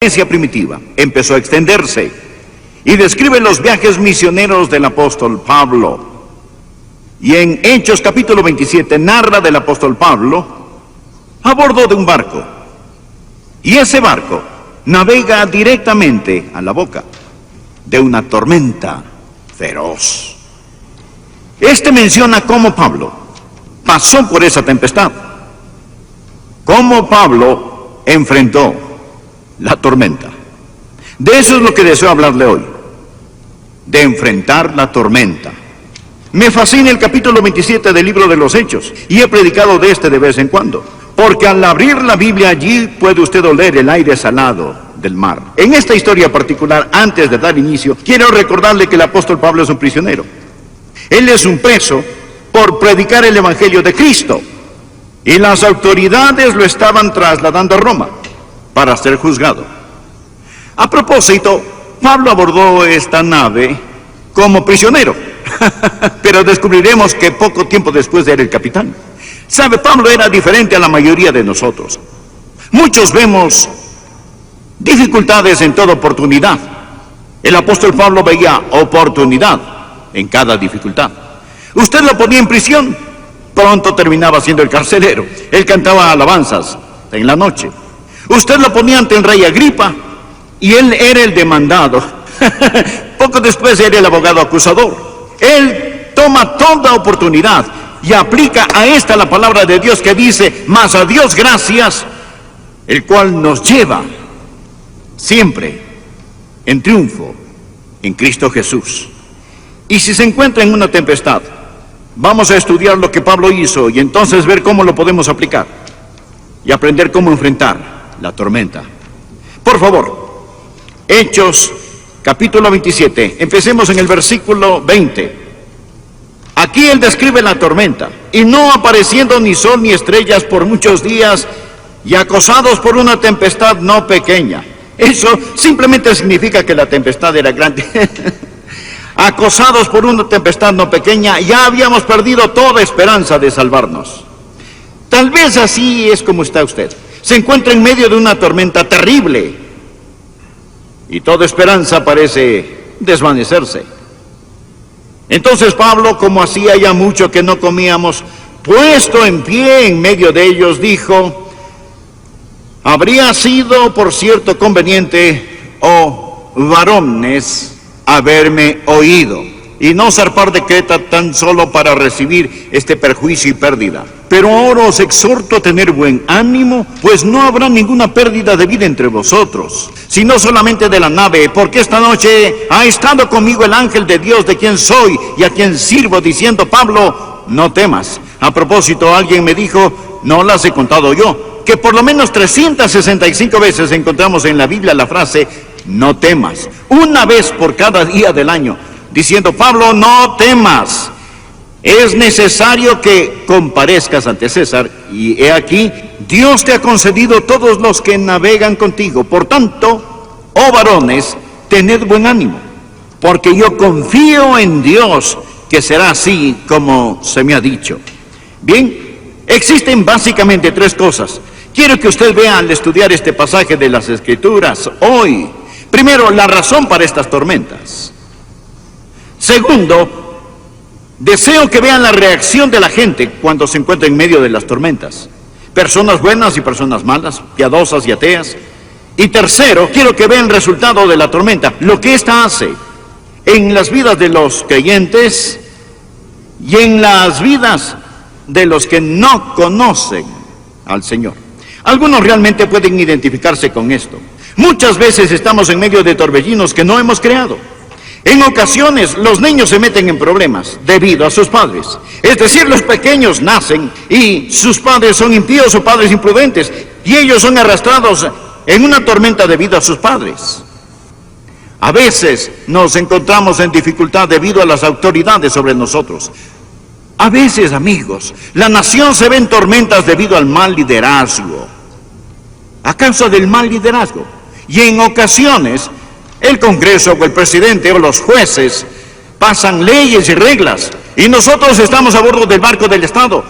iglesia primitiva empezó a extenderse y describe los viajes misioneros del apóstol Pablo. Y en Hechos capítulo 27 narra del apóstol Pablo a bordo de un barco. Y ese barco navega directamente a la boca de una tormenta feroz. Este menciona cómo Pablo pasó por esa tempestad, cómo Pablo enfrentó la tormenta. De eso es lo que deseo hablarle hoy, de enfrentar la tormenta. Me fascina el capítulo 27 del libro de los Hechos, y he predicado de este de vez en cuando, porque al abrir la Biblia allí puede usted oler el aire salado del mar. En esta historia particular, antes de dar inicio, quiero recordarle que el apóstol Pablo es un prisionero. Él es un preso por predicar el evangelio de Cristo, y las autoridades lo estaban trasladando a Roma para ser juzgado. A propósito, Pablo abordó esta nave como prisionero, pero descubriremos que poco tiempo después era el capitán. Sabe, Pablo era diferente a la mayoría de nosotros. Muchos vemos dificultades en toda oportunidad. El apóstol Pablo veía oportunidad en cada dificultad. Usted lo ponía en prisión, pronto terminaba siendo el carcelero. Él cantaba alabanzas en la noche. Usted lo ponía ante el rey Agripa y él era el demandado. Poco después era el abogado acusador. Él toma toda oportunidad y aplica a esta la palabra de Dios que dice: mas a Dios gracias, el cual nos lleva siempre en triunfo en Cristo Jesús. Y si se encuentra en una tempestad, vamos a estudiar lo que Pablo hizo y entonces ver cómo lo podemos aplicar y aprender cómo enfrentar la tormenta. Por favor, Hechos capítulo 27, empecemos en el versículo 20. Aquí él describe la tormenta: y no apareciendo ni sol ni estrellas por muchos días, y acosados por una tempestad no pequeña. Eso simplemente significa que la tempestad era grande. Acosados por una tempestad no pequeña, ya habíamos perdido toda esperanza de salvarnos. Tal vez así es como está usted. Se encuentra en medio de una tormenta terrible y toda esperanza parece desvanecerse. Entonces Pablo, como hacía ya mucho que no comíamos, puesto en pie en medio de ellos, dijo: habría sido por cierto conveniente, oh varones, haberme oído, y no zarpar de Creta tan solo para recibir este perjuicio y pérdida. Pero ahora os exhorto a tener buen ánimo, pues no habrá ninguna pérdida de vida entre vosotros, sino solamente de la nave, porque esta noche ha estado conmigo el ángel de Dios, de quien soy y a quien sirvo, diciendo: Pablo, no temas. A propósito, alguien me dijo, no las he contado yo, que por lo menos 365 veces encontramos en la Biblia la frase no temas, una vez por cada día del año, diciendo: Pablo, no temas, es necesario que comparezcas ante César, y he aquí, Dios te ha concedido todos los que navegan contigo. Por tanto, oh varones, tened buen ánimo, porque yo confío en Dios que será así como se me ha dicho. Bien, existen básicamente tres cosas. Quiero que usted vea al estudiar este pasaje de las Escrituras hoy. Primero, la razón para estas tormentas. Segundo, deseo que vean la reacción de la gente cuando se encuentra en medio de las tormentas. Personas buenas y personas malas, piadosas y ateas. Y tercero, quiero que vean el resultado de la tormenta, lo que ésta hace en las vidas de los creyentes y en las vidas de los que no conocen al Señor. Algunos realmente pueden identificarse con esto. Muchas veces estamos en medio de torbellinos que no hemos creado. En ocasiones los niños se meten en problemas debido a sus padres. Es decir, los pequeños nacen y sus padres son impíos o padres imprudentes, y ellos son arrastrados en una tormenta debido a sus padres. A veces nos encontramos en dificultad debido a las autoridades sobre nosotros. A veces, amigos, la nación se ve en tormentas debido al mal liderazgo, a causa del mal liderazgo. Y en ocasiones el Congreso o el presidente o los jueces pasan leyes y reglas, y nosotros estamos a bordo del barco del Estado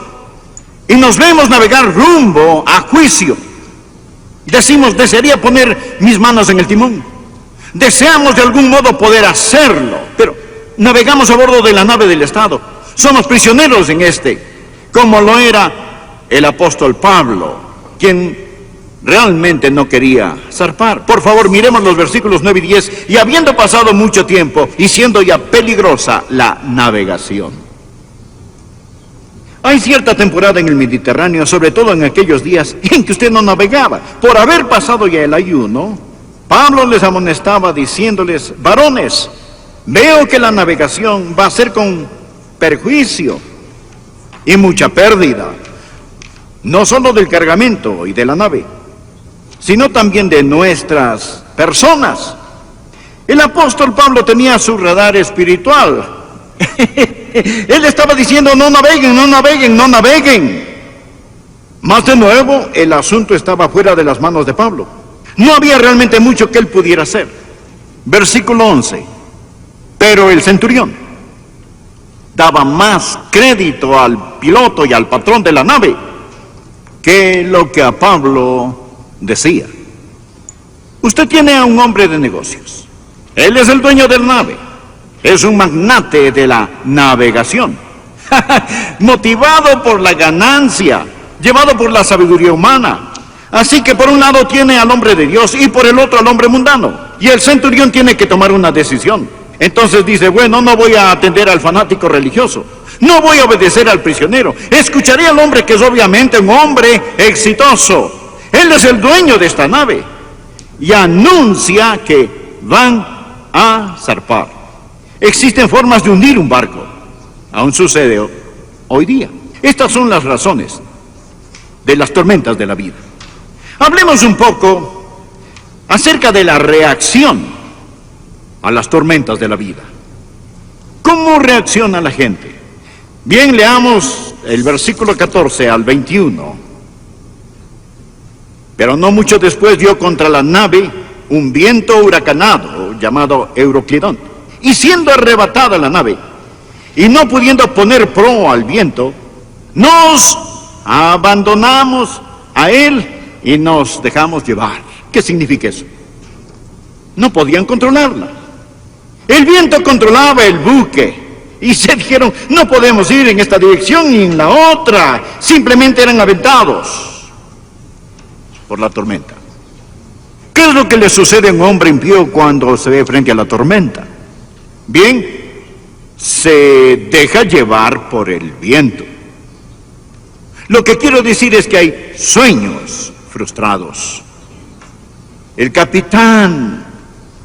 y nos vemos navegar rumbo a juicio. Decimos, desearía poner mis manos en el timón. Deseamos de algún modo poder hacerlo, pero navegamos a bordo de la nave del Estado. Somos prisioneros en como lo era el apóstol Pablo, quien realmente no quería zarpar. Por favor, miremos los versículos 9 y 10. Y habiendo pasado mucho tiempo y siendo ya peligrosa la navegación. Hay cierta temporada en el Mediterráneo, sobre todo en aquellos días en que usted no navegaba. Por haber pasado ya el ayuno, Pablo les amonestaba diciéndoles: varones, veo que la navegación va a ser con perjuicio y mucha pérdida, no solo del cargamento y de la nave, sino también de nuestras personas. El apóstol Pablo tenía su radar espiritual. Él estaba diciendo: no naveguen, no naveguen, no naveguen. Más de nuevo, el asunto estaba fuera de las manos de Pablo. No había realmente mucho que él pudiera hacer. Versículo 11. Pero el centurión daba más crédito al piloto y al patrón de la nave que lo que a Pablo decía. Usted tiene a un hombre de negocios. Él es el dueño de la nave. Es un magnate de la navegación. Motivado por la ganancia, llevado por la sabiduría humana. Así que por un lado tiene al hombre de Dios y por el otro al hombre mundano. Y el centurión tiene que tomar una decisión. Entonces dice: bueno, no voy a atender al fanático religioso. No voy a obedecer al prisionero. Escucharé al hombre que es obviamente un hombre exitoso. Él es el dueño de esta nave. Y anuncia que van a zarpar. Existen formas de hundir un barco. Aún sucede hoy día. Estas son las razones de las tormentas de la vida. Hablemos un poco acerca de la reacción a las tormentas de la vida. ¿Cómo reacciona la gente? Bien, leamos el versículo 14 al 21. Pero no mucho después dio contra la nave un viento huracanado llamado Euroclidón. Y siendo arrebatada la nave, y no pudiendo poner proa al viento, nos abandonamos a él y nos dejamos llevar. ¿Qué significa eso? No podían controlarla. El viento controlaba el buque, y se dijeron: no podemos ir en esta dirección ni en la otra. Simplemente eran aventados por la tormenta. ¿Qué es lo que le sucede a un hombre impío cuando se ve frente a la tormenta? Bien, se deja llevar por el viento. Lo que quiero decir es que hay sueños frustrados. El capitán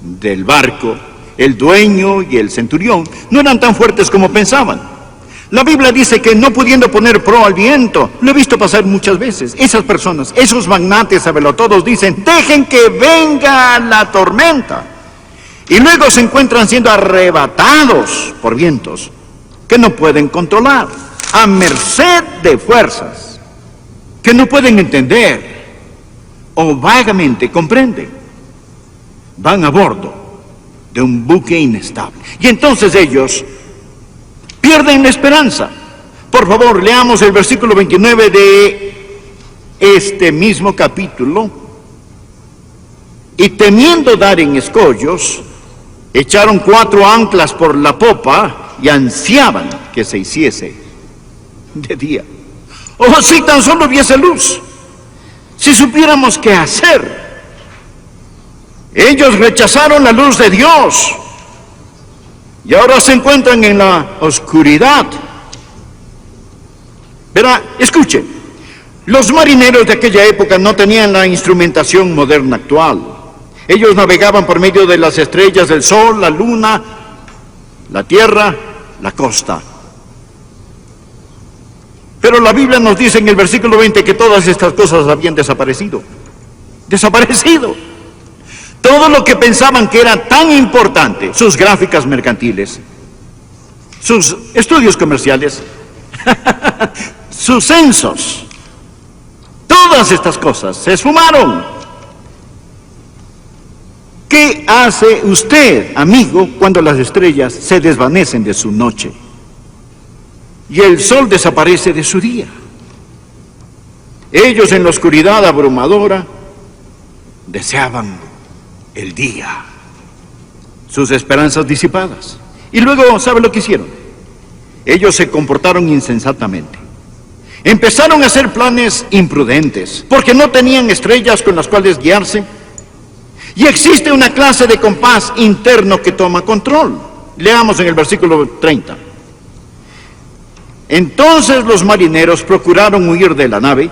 del barco, el dueño y el centurión no eran tan fuertes como pensaban. La Biblia dice que no pudiendo poner proa al viento, lo he visto pasar muchas veces. Esas personas, esos magnates sabelotodos dicen: dejen que venga la tormenta. Y luego se encuentran siendo arrebatados por vientos que no pueden controlar, a merced de fuerzas que no pueden entender o vagamente comprenden. Van a bordo de un buque inestable. Y entonces ellos pierden la esperanza. Por favor, leamos el versículo 29 de este mismo capítulo. Y temiendo dar en escollos, echaron 4 anclas por la popa y ansiaban que se hiciese de día. Oh, si tan solo hubiese luz, si supiéramos qué hacer. Ellos rechazaron la luz de Dios y ahora se encuentran en la oscuridad. Verá, escuche, los marineros de aquella época no tenían la instrumentación moderna actual. Ellos navegaban por medio de las estrellas, del sol, la luna, la tierra, la costa. Pero la Biblia nos dice en el versículo 20 que todas estas cosas habían desaparecido. Desaparecido. Todo lo que pensaban que era tan importante, sus gráficas mercantiles, sus estudios comerciales, sus censos, todas estas cosas se esfumaron. ¿Qué hace usted, amigo, cuando las estrellas se desvanecen de su noche y el sol desaparece de su día? Ellos en la oscuridad abrumadora deseaban el día, sus esperanzas disipadas. Y luego, ¿sabe lo que hicieron? Ellos se comportaron insensatamente. Empezaron a hacer planes imprudentes, porque no tenían estrellas con las cuales guiarse. Y existe una clase de compás interno que toma control. Leamos en el versículo 30. Entonces los marineros procuraron huir de la nave,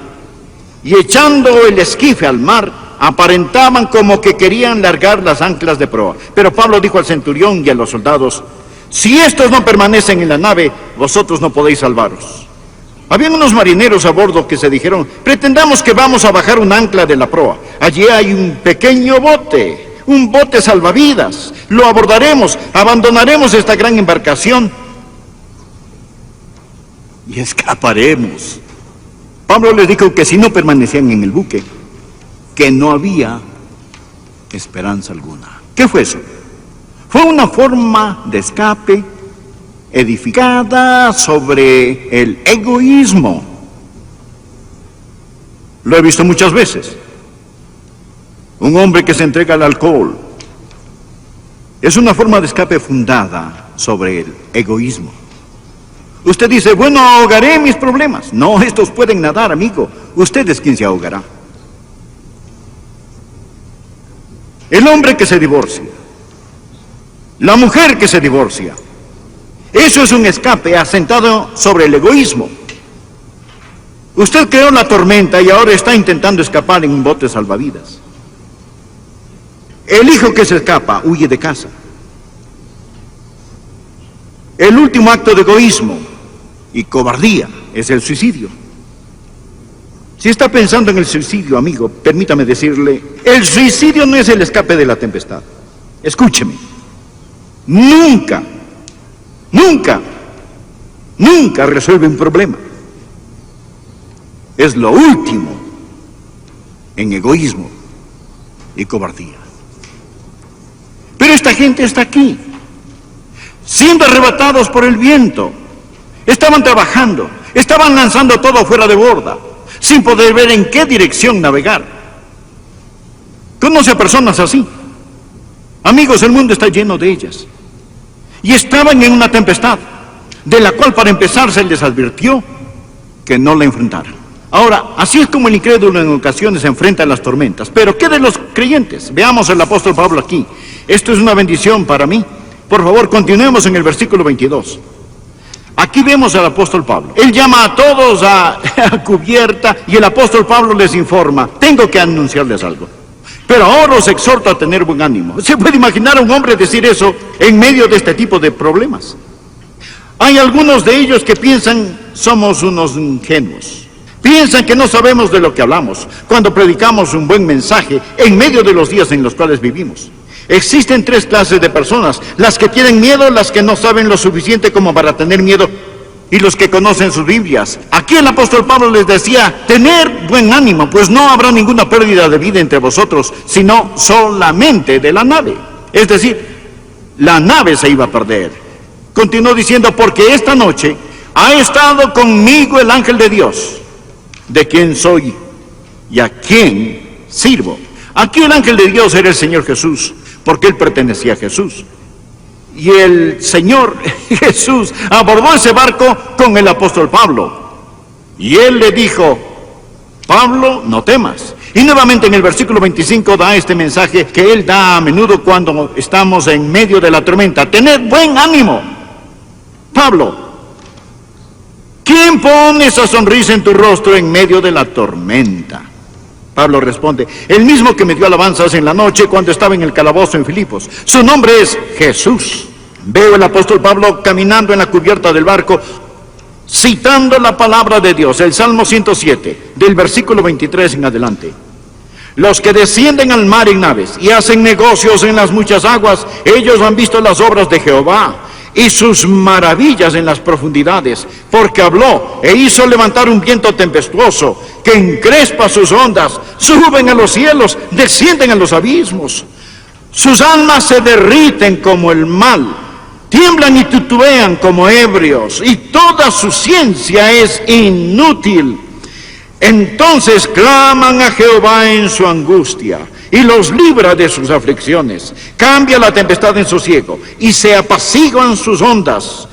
y echando el esquife al mar, aparentaban como que querían largar las anclas de proa. Pero Pablo dijo al centurión y a los soldados: si estos no permanecen en la nave, vosotros no podéis salvaros. Habían unos marineros a bordo que se dijeron: pretendamos que vamos a bajar un ancla de la proa. Allí hay un pequeño bote, un bote salvavidas. Lo abordaremos, abandonaremos esta gran embarcación y escaparemos. Pablo les dijo que si no permanecían en el buque, que no había esperanza alguna. ¿Qué fue eso? Fue una forma de escape edificada sobre el egoísmo. Lo he visto muchas veces. Un hombre que se entrega al alcohol es una forma de escape fundada sobre el egoísmo. Usted dice: bueno, ahogaré mis problemas. No, estos pueden nadar, amigo. Usted es quien se ahogará. El hombre que se divorcia, la mujer que se divorcia, eso es un escape asentado sobre el egoísmo. Usted creó la tormenta y ahora está intentando escapar en un bote salvavidas. El hijo que se escapa huye de casa. El último acto de egoísmo y cobardía es el suicidio. Si está pensando en el suicidio, amigo, permítame decirle: el suicidio no es el escape de la tempestad. Escúcheme. Nunca resuelve un problema. Es lo último en egoísmo y cobardía. Pero esta gente está aquí, siendo arrebatados por el viento. Estaban trabajando, estaban lanzando todo fuera de borda, sin poder ver en qué dirección navegar. ¿Conoce a personas así? Amigos, el mundo está lleno de ellas. Y estaban en una tempestad, de la cual para empezar se les advirtió que no la enfrentaran. Ahora, así es como el incrédulo en ocasiones se enfrenta a las tormentas. Pero ¿qué de los creyentes? Veamos al apóstol Pablo aquí. Esto es una bendición para mí. Por favor, continuemos en el versículo 22. Aquí vemos al apóstol Pablo. Él llama a todos a cubierta y el apóstol Pablo les informa: tengo que anunciarles algo. Pero ahora os exhorto a tener buen ánimo. ¿Se puede imaginar a un hombre decir eso en medio de este tipo de problemas? Hay algunos de ellos que piensan somos unos ingenuos. Piensan que no sabemos de lo que hablamos cuando predicamos un buen mensaje en medio de los días en los cuales vivimos. Existen tres clases de personas: las que tienen miedo, las que no saben lo suficiente como para tener miedo, y los que conocen sus Biblias. Aquí el apóstol Pablo les decía: tener buen ánimo, pues no habrá ninguna pérdida de vida entre vosotros, sino solamente de la nave. Es decir, la nave se iba a perder. Continuó diciendo: porque esta noche ha estado conmigo el ángel de Dios, de quien soy y a quien sirvo. Aquí el ángel de Dios era el Señor Jesús, porque él pertenecía a Jesús. Y el Señor Jesús abordó ese barco con el apóstol Pablo. Y él le dijo: Pablo, no temas. Y nuevamente en el versículo 25 da este mensaje que él da a menudo cuando estamos en medio de la tormenta: tened buen ánimo. Pablo, ¿quién pone esa sonrisa en tu rostro en medio de la tormenta? Pablo responde: el mismo que me dio alabanzas en la noche cuando estaba en el calabozo en Filipos. Su nombre es Jesús. Veo al apóstol Pablo caminando en la cubierta del barco, citando la palabra de Dios, el Salmo 107, del versículo 23 en adelante. Los que descienden al mar en naves y hacen negocios en las muchas aguas, ellos han visto las obras de Jehová y sus maravillas en las profundidades, porque habló e hizo levantar un viento tempestuoso que encrespa sus ondas, suben a los cielos, descienden a los abismos. Sus almas se derriten como el mal, tiemblan y titubean como ebrios, y toda su ciencia es inútil. Entonces claman a Jehová en su angustia, y los libra de sus aflicciones. Cambia la tempestad en sosiego y se apaciguan sus ondas.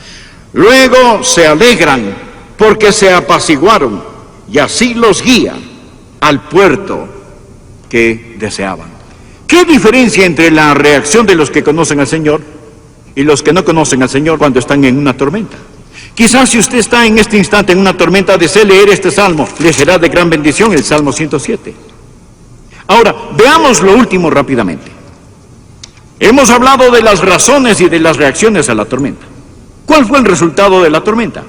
Luego se alegran porque se apaciguaron, y así los guía al puerto que deseaban. ¿Qué diferencia entre la reacción de los que conocen al Señor y los que no conocen al Señor cuando están en una tormenta? Quizás si usted está en este instante en una tormenta, desee leer este salmo, le será de gran bendición, el Salmo 107. Ahora, veamos lo último rápidamente. Hemos hablado de las razones y de las reacciones a la tormenta. ¿Cuál fue el resultado de la tormenta?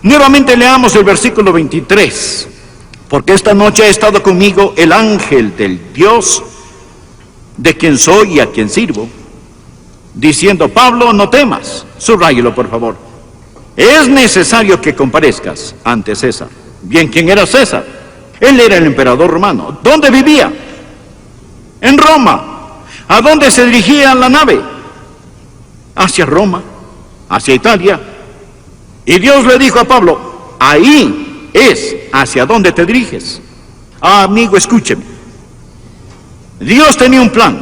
Nuevamente leamos el versículo 23. Porque esta noche ha estado conmigo el ángel del Dios, de quien soy y a quien sirvo, diciendo: Pablo, no temas. Subráyelo, por favor. Es necesario que comparezcas ante César. Bien, ¿quién era César? Él era el emperador romano. ¿Dónde vivía? En Roma. ¿A dónde se dirigía la nave? Hacia Roma, hacia Italia. Y Dios le dijo a Pablo: ahí es hacia donde te diriges. Amigo, escúcheme. Dios tenía un plan.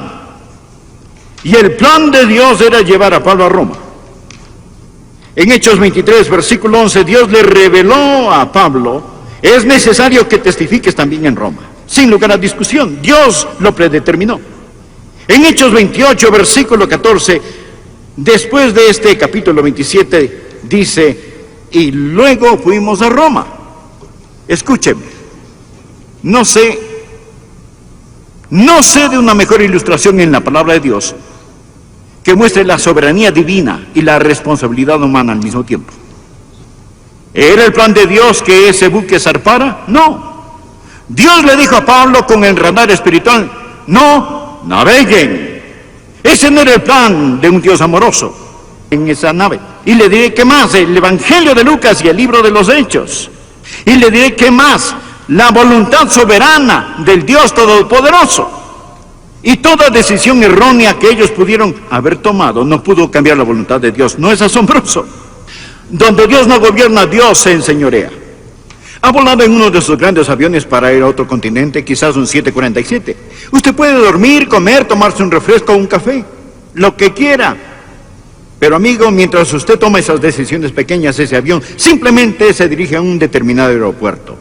Y el plan de Dios era llevar a Pablo a Roma. En Hechos 23, versículo 11, Dios le reveló a Pablo: es necesario que testifiques también en Roma. Sin lugar a discusión, Dios lo predeterminó. En Hechos 28, versículo 14, después de este capítulo 27, dice: y luego fuimos a Roma. Escúcheme, no sé de una mejor ilustración en la palabra de Dios que muestre la soberanía divina y la responsabilidad humana al mismo tiempo. ¿Era el plan de Dios que ese buque zarpara? No. Dios le dijo a Pablo con el radar espiritual: no naveguen. Ese no era el plan de un Dios amoroso en esa nave. Y le diré que más, el Evangelio de Lucas y el libro de los Hechos. Y le diré que más, la voluntad soberana del Dios Todopoderoso. Y toda decisión errónea que ellos pudieron haber tomado no pudo cambiar la voluntad de Dios. ¿No es asombroso? Donde Dios no gobierna, Dios se enseñorea. Ha volado en uno de sus grandes aviones para ir a otro continente, quizás un 747. Usted puede dormir, comer, tomarse un refresco o un café, lo que quiera. Pero amigo, mientras usted toma esas decisiones pequeñas, ese avión simplemente se dirige a un determinado aeropuerto.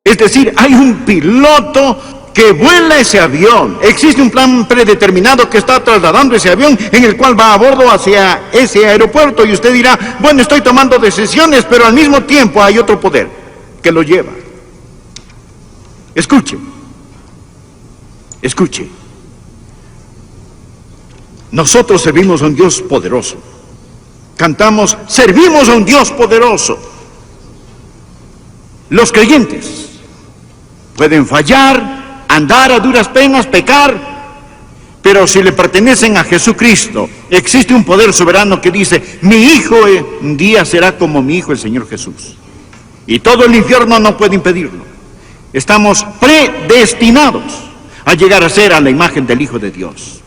Es decir, hay un piloto que vuela ese avión. Existe un plan predeterminado que está trasladando ese avión, en el cual va a bordo hacia ese aeropuerto. Y usted dirá: bueno, estoy tomando decisiones, pero al mismo tiempo hay otro poder que lo lleva. Escuche. Nosotros servimos a un Dios poderoso. Cantamos: servimos a un Dios poderoso. Los creyentes pueden fallar, andar a duras penas, pecar, pero si le pertenecen a Jesucristo, existe un poder soberano que dice: mi hijo un día será como mi hijo el Señor Jesús. Y todo el infierno no puede impedirlo. Estamos predestinados a llegar a ser a la imagen del Hijo de Dios.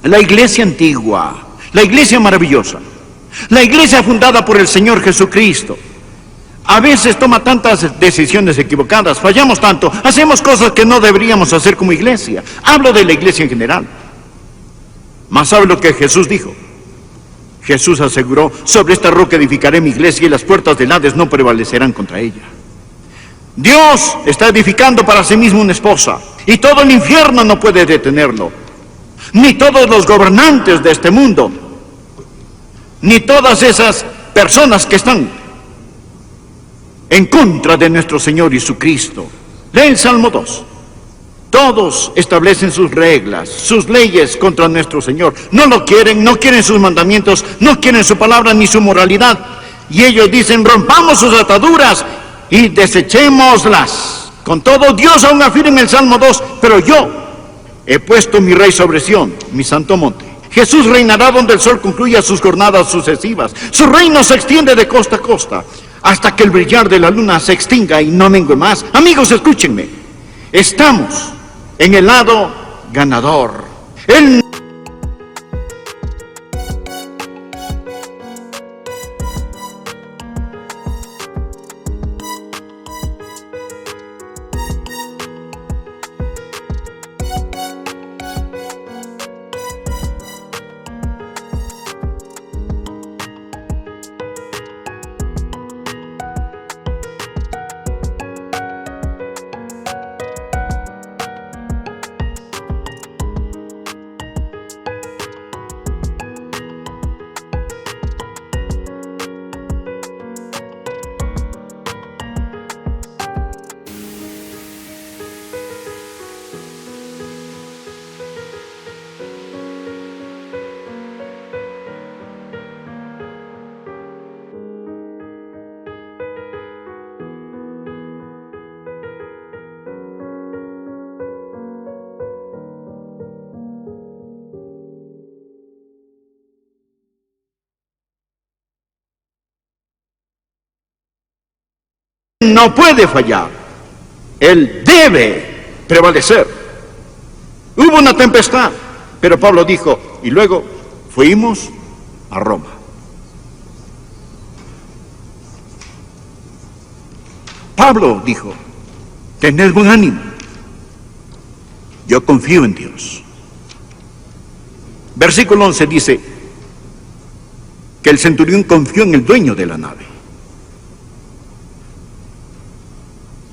La iglesia antigua, la iglesia maravillosa, la iglesia fundada por el Señor Jesucristo, a veces toma tantas decisiones equivocadas, fallamos tanto, hacemos cosas que no deberíamos hacer como iglesia. Hablo de la iglesia en general. Mas ¿sabe lo que Jesús dijo? Jesús aseguró: sobre esta roca edificaré mi iglesia y las puertas del Hades no prevalecerán contra ella. Dios está edificando para sí mismo una esposa y todo el infierno no puede detenerlo. ni todos los gobernantes de este mundo, ni todas esas personas que están en contra de nuestro Señor Jesucristo. Lee el Salmo 2. Todos establecen sus reglas, sus leyes contra nuestro Señor. No lo quieren, no quieren sus mandamientos, no quieren su palabra ni su moralidad. Y ellos dicen, rompamos sus ataduras y desechémoslas. Con todo, Dios aún afirma en el Salmo 2, pero yo he puesto mi rey sobre Sión, mi santo monte. Jesús reinará donde el sol concluya sus jornadas sucesivas. Su reino se extiende de costa a costa, hasta que el brillar de la luna se extinga y no mengue más. Amigos, escúchenme. Estamos en el lado ganador. Él no puede fallar. Él debe prevalecer. Hubo una tempestad, pero Pablo dijo, y luego fuimos a Roma. Pablo dijo, tened buen ánimo, yo confío en Dios. Versículo 11 dice que el centurión confió en el dueño de la nave.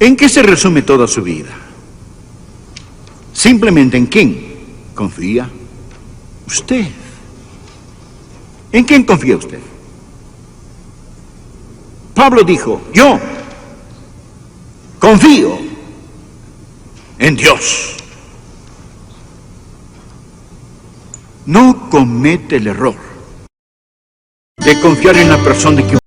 ¿En qué se resume toda su vida? Simplemente en quién confía usted. ¿En quién confía usted? Pablo dijo, yo confío en Dios. No comete el error de confiar en la persona equivocada.